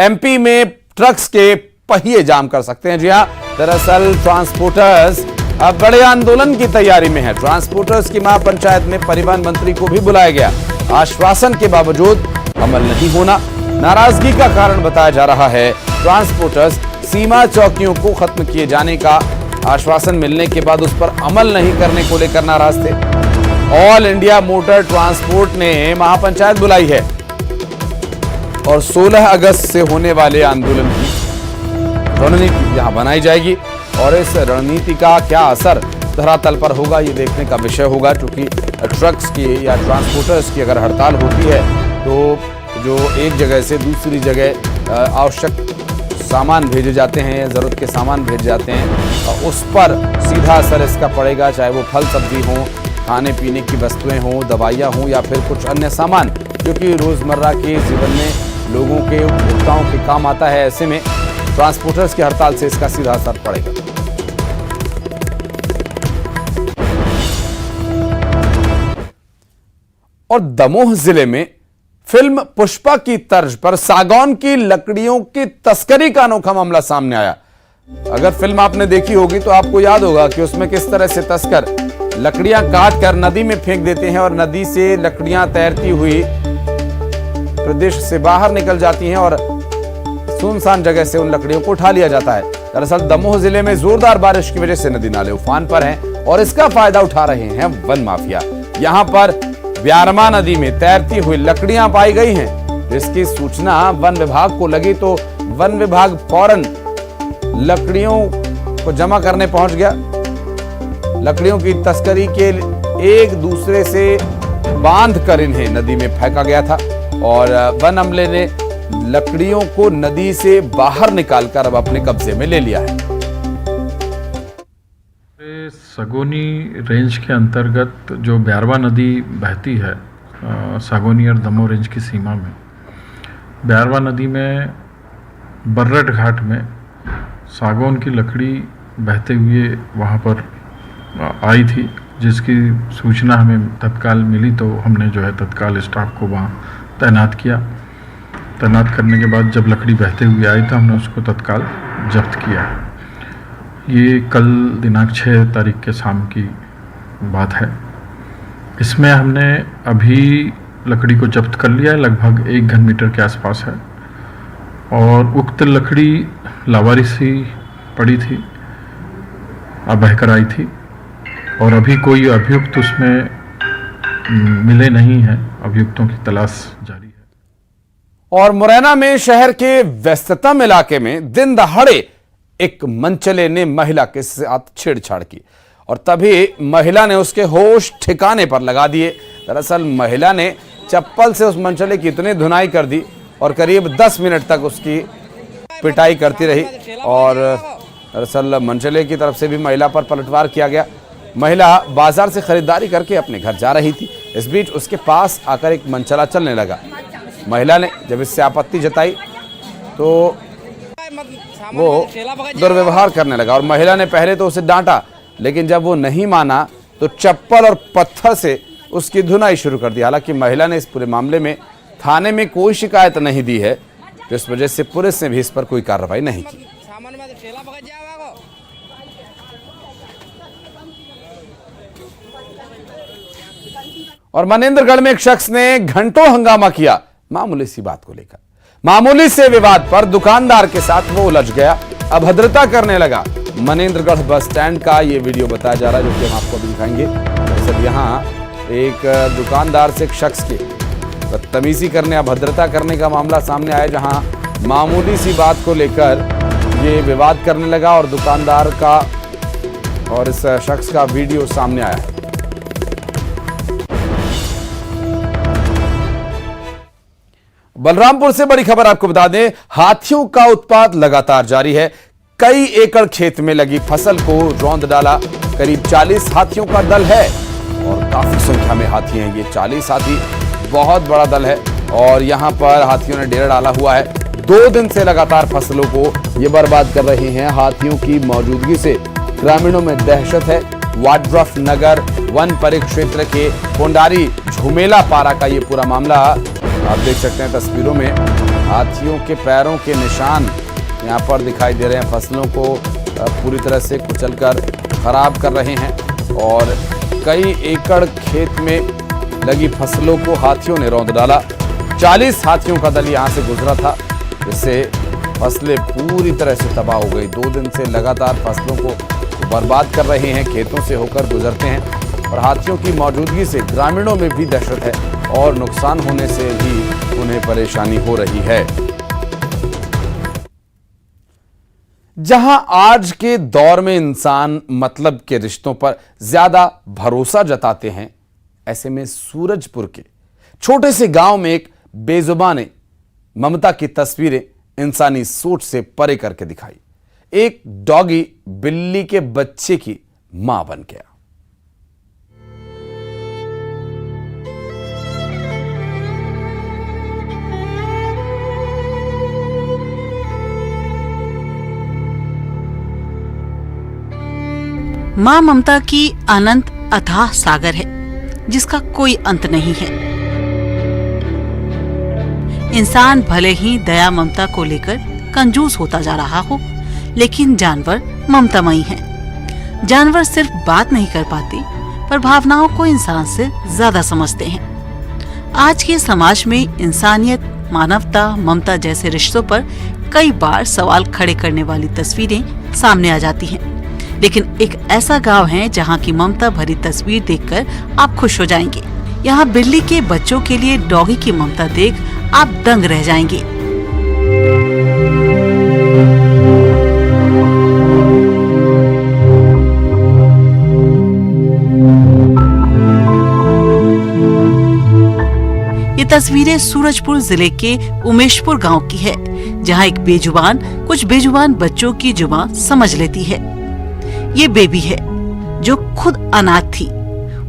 MP में trucks के पहिए जाम कर सकते हैं। जी हां, दरअसल ट्रांसपोर्टर्स अब बड़े आंदोलन की तैयारी में है। ट्रांसपोर्टर्स की महापंचायत में परिवहन मंत्री को भी बुलाया गया। आश्वासन के बावजूद अमल नहीं होना नाराजगी का कारण बताया जा रहा है। ट्रांसपोर्टर्स सीमा चौकियों को खत्म किए जाने का आश्वासन मिलने के बाद उस पर अमल नहीं करने को लेकर नाराज थे। ऑल इंडिया मोटर ट्रांसपोर्ट ने महापंचायत बुलाई है और 16 अगस्त से होने वाले आंदोलन की रणनीति यहां बनाई जाएगी और इस रणनीति का क्या असर धरातल पर होगा ये देखने का विषय होगा। क्योंकि ट्रक्स की या ट्रांसपोर्टर्स की अगर हड़ताल होती है तो जो एक जगह से दूसरी जगह आवश्यक सामान भेजे जाते हैं, जरूरत के सामान भेजे जाते हैं, उस पर सीधा असर इसका पड़ेगा। चाहे वो फल सब्जी हो, खाने पीने की वस्तुएं हों, दवाइयाँ हों या फिर कुछ अन्य सामान, क्योंकि रोजमर्रा के जीवन में लोगों के उपभोक्ताओं के काम आता है। ऐसे में ट्रांसपोर्टर्स की हड़ताल से इसका सीधा असर पड़ेगा। और दमोह जिले में फिल्म पुष्पा की तर्ज पर सागौन की लकड़ियों की तस्करी का अनोखा मामला सामने आया। अगर फिल्म आपने देखी होगी तो आपको याद होगा कि उसमें किस तरह से तस्कर लकड़ियां काट कर नदी में फेंक देते हैं और नदी से लकड़ियां तैरती हुई प्रदेश से बाहर निकल जाती हैं और सुनसान जगह से उन लकड़ियों को उठा लिया जाता है। दरअसल दमोह जिले में जोरदार बारिश की वजह से नदी नाले उफान पर हैं और इसका फायदा उठा रहे हैं वन माफिया। यहां पर व्यारमा नदी में तैरती हुई लकड़ियां पाई गई हैं, जिसकी सूचना वन विभाग को लगी तो वन विभाग फौरन लकड़ियों को जमा करने पहुंच गया। लकड़ियों की तस्करी के एक दूसरे से बांध कर इन्हें नदी में फेंका गया था और वन अमले ने लकड़ियों को नदी से बाहर निकालकर अब अपने कब्जे में ले लिया है। सागौनी रेंज के अंतर्गत जो ब्यारवा नदी बहती है सागौनी और दमोह रेंज की सीमा में, ब्यारवा नदी में बर्रट घाट में सागौन की लकड़ी बहते हुए वहाँ पर आई थी, जिसकी सूचना हमें तत्काल मिली तो हमने जो है तत्काल स्टाफ को वहाँ तैनात किया। तैनात करने के बाद जब लकड़ी बहते हुए आई तो हमने उसको तत्काल जब्त किया। ये कल दिनांक 6 तारीख के शाम की बात है। इसमें हमने अभी लकड़ी को जब्त कर लिया है, लगभग 1 घन मीटर के आसपास है और उक्त लकड़ी लावारिसी पड़ी थी, बहकर आई थी और अभी कोई अभियुक्त उसमें मिले नहीं हैं। अभियुक्तों की तलाश जारी है। और मुरैना में शहर के व्यस्ततम इलाके में दिन दहाड़े एक मनचले ने महिला के साथ छेड़छाड़ की और तभी महिला ने उसके होश ठिकाने पर लगा दिए। दरअसल महिला ने चप्पल से उस मनचले की इतनी धुनाई कर दी और करीब 10 मिनट तक उसकी पिटाई करती रही और दरअसल मनचले की तरफ से भी महिला पर पलटवार किया गया। महिला बाजार से खरीदारी करके अपने घर जा रही थी। इस बीच उसके पास आकर एक मनचला चलने लगा। महिला ने जब इससे आपत्ति जताई तो वो दुर्व्यवहार करने लगा और महिला ने पहले तो उसे डांटा, लेकिन जब वो नहीं माना तो चप्पल और पत्थर से उसकी धुनाई शुरू कर दी। हालांकि महिला ने इस पूरे मामले में थाने में कोई शिकायत नहीं दी है, जिस वजह से पुलिस ने भी इस पर कोई कार्रवाई नहीं की। और मनेंद्रगढ़ में एक शख्स ने घंटों हंगामा किया मामूली सी बात को लेकर। मामूली से विवाद पर दुकानदार के साथ वो उलझ गया, अभद्रता करने लगा। मनेंद्रगढ़ बस स्टैंड का ये वीडियो बताया जा रहा है, जो कि हम आपको अभी दिखाएंगे। दरअसल यहाँ एक दुकानदार से एक शख्स के बदतमीजी करने, अभद्रता करने का मामला सामने आया, जहां मामूली सी बात को लेकर ये विवाद करने लगा और दुकानदार का और इस शख्स का वीडियो सामने आया है। बलरामपुर से बड़ी खबर आपको बता दें, हाथियों का उत्पात लगातार जारी है। कई एकड़ खेत में लगी फसल को रौंद डाला। करीब 40 हाथियों का दल है और काफी संख्या में हाथी हैं। ये 40 हाथी बहुत बड़ा दल है और यहां पर हाथियों ने डेरा डाला हुआ है। 2 दिन से लगातार फसलों को ये बर्बाद कर रहे हैं। हाथियों की मौजूदगी से ग्रामीणों में दहशत है। वाड्रफ नगर वन परिक्षेत्र के कोंडारी झुमेला पारा का ये पूरा मामला आप देख सकते हैं तस्वीरों में। हाथियों के पैरों के निशान यहाँ पर दिखाई दे रहे हैं। फसलों को पूरी तरह से कुचलकर खराब कर रहे हैं और कई एकड़ खेत में लगी फसलों को हाथियों ने रौंद डाला। 40 हाथियों का दल यहाँ से गुजरा था, जिससे फसलें पूरी तरह से तबाह हो गई। 2 दिन से लगातार फसलों को बर्बाद कर रहे हैं, खेतों से होकर गुजरते हैं और हाथियों की मौजूदगी से ग्रामीणों में भी दहशत है और नुकसान होने से भी उन्हें परेशानी हो रही है। जहां आज के दौर में इंसान मतलब के रिश्तों पर ज्यादा भरोसा जताते हैं, ऐसे में सूरजपुर के छोटे से गांव में एक बेजुबान ने ममता की तस्वीरें इंसानी सोच से परे करके दिखाई। एक डॉगी बिल्ली के बच्चे की मां बन गया। मां ममता की अनंत अथाह सागर है, जिसका कोई अंत नहीं है। इंसान भले ही दया ममता को लेकर कंजूस होता जा रहा हो, लेकिन जानवर ममतामयी हैं। जानवर सिर्फ बात नहीं कर पाते, पर भावनाओं को इंसान से ज्यादा समझते हैं। आज के समाज में इंसानियत, मानवता, ममता जैसे रिश्तों पर कई बार सवाल खड़े करने वाली तस्वीरें सामने आ जाती हैं। लेकिन एक ऐसा गांव है जहां की ममता भरी तस्वीर देखकर आप खुश हो जाएंगे। यहाँ बिल्ली के बच्चों के लिए डॉगी की ममता देख आप दंग रह जाएंगे। ये तस्वीरें सूरजपुर जिले के उमेशपुर गांव की है, जहां एक बेजुबान कुछ बेजुबान बच्चों की जुबान समझ लेती है। ये बेबी है जो खुद अनाथ थी।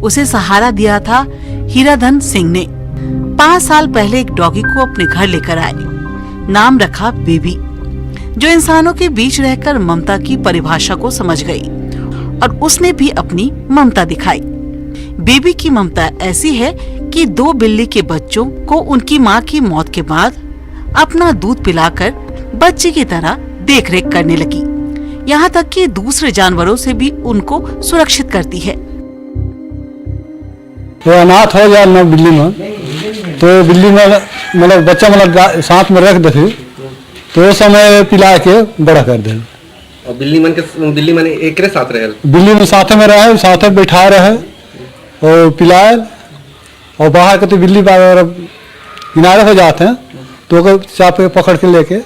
उसे सहारा दिया था हीराधन सिंह ने। 5 साल पहले एक डॉगी को अपने घर लेकर आए। नाम रखा बेबी, जो इंसानों के बीच रहकर ममता की परिभाषा को समझ गई और उसने भी अपनी ममता दिखाई। बेबी की ममता ऐसी है कि 2 बिल्ली के बच्चों को उनकी मां की मौत के बाद अपना दूध पिलाकर बच्चे की तरह देखरेख करने लगी। यहाँ तक कि दूसरे जानवरों से भी उनको सुरक्षित करती है। वो अनाथ हो गया ना बिल्ली में, तो बिल्ली में मतलब बच्चा मतलब साथ में रख दे, तो वो समय पिला के बड़ा कर दे। और बिल्ली मन एक साथ रहे, बिल्ली में साथ में रहे, साथ में बैठा रहे और पिलाए। और बाहर के तो बिल्ली किनारे हो जाते हैं तो चाप पकड़ के लेके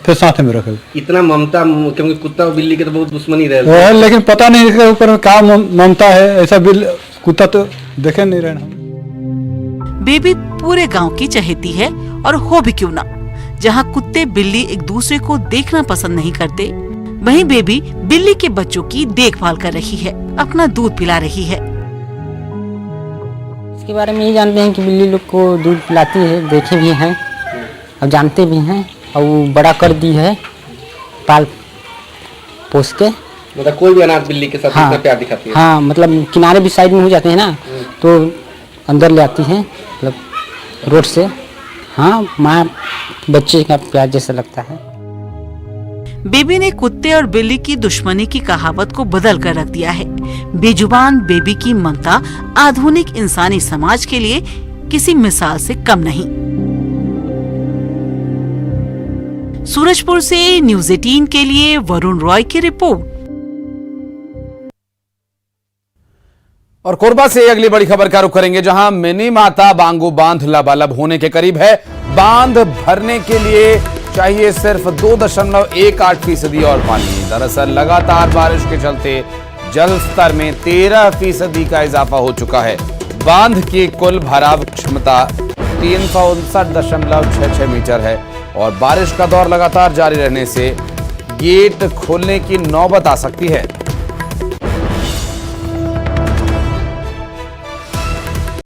फिर साथ में रखे। इतना ममता, क्योंकि कुत्ता और बिल्ली के तो बहुत दुश्मनी रहे, लेकिन पता नहीं इसके ऊपर में क्या ममता है। ऐसा कुत्ता तो देखे नहीं रहे। बेबी पूरे गांव की चहेती है, और हो भी क्यों ना। जहां कुत्ते बिल्ली एक दूसरे को देखना पसंद नहीं करते, वहीं बेबी बिल्ली के बच्चों की देखभाल कर रही है, अपना दूध पिला रही है। इसके बारे में ये जानते हैं कि बिल्ली लोग को दूध पिलाती है, देखे भी हैं और जानते भी हैं, और वो बड़ा कर दी है पाल पोस के। मतलब कोई भी अनाथ बिल्ली के साथ इतना प्यार दिखाती है। हाँ, मतलब किनारे भी साइड में हो जाते हैं ना, तो अंदर ले आती है, मतलब रोड से। हाँ, माँ बच्चे का प्यार जैसा लगता है। बेबी ने कुत्ते और बिल्ली की दुश्मनी की कहावत को बदल कर रख दिया है। बेजुबान बेबी की ममता आधुनिक इंसानी समाज के लिए किसी मिसाल से कम नहीं। सूरजपुर से न्यूज़ 18 के लिए वरुण रॉय की रिपोर्ट। और कोरबा से अगली बड़ी खबर का रुख करेंगे, जहां मिनी माता बांगो बांध लबालब होने के करीब है। बांध भरने के लिए चाहिए सिर्फ 2.18% और पानी। दरअसल लगातार बारिश के चलते जल स्तर में 13% का इजाफा हो चुका है। बांध की कुल भराव क्षमता 359.66 मीटर है और बारिश का दौर लगातार जारी रहने से गेट खोलने की नौबत आ सकती है।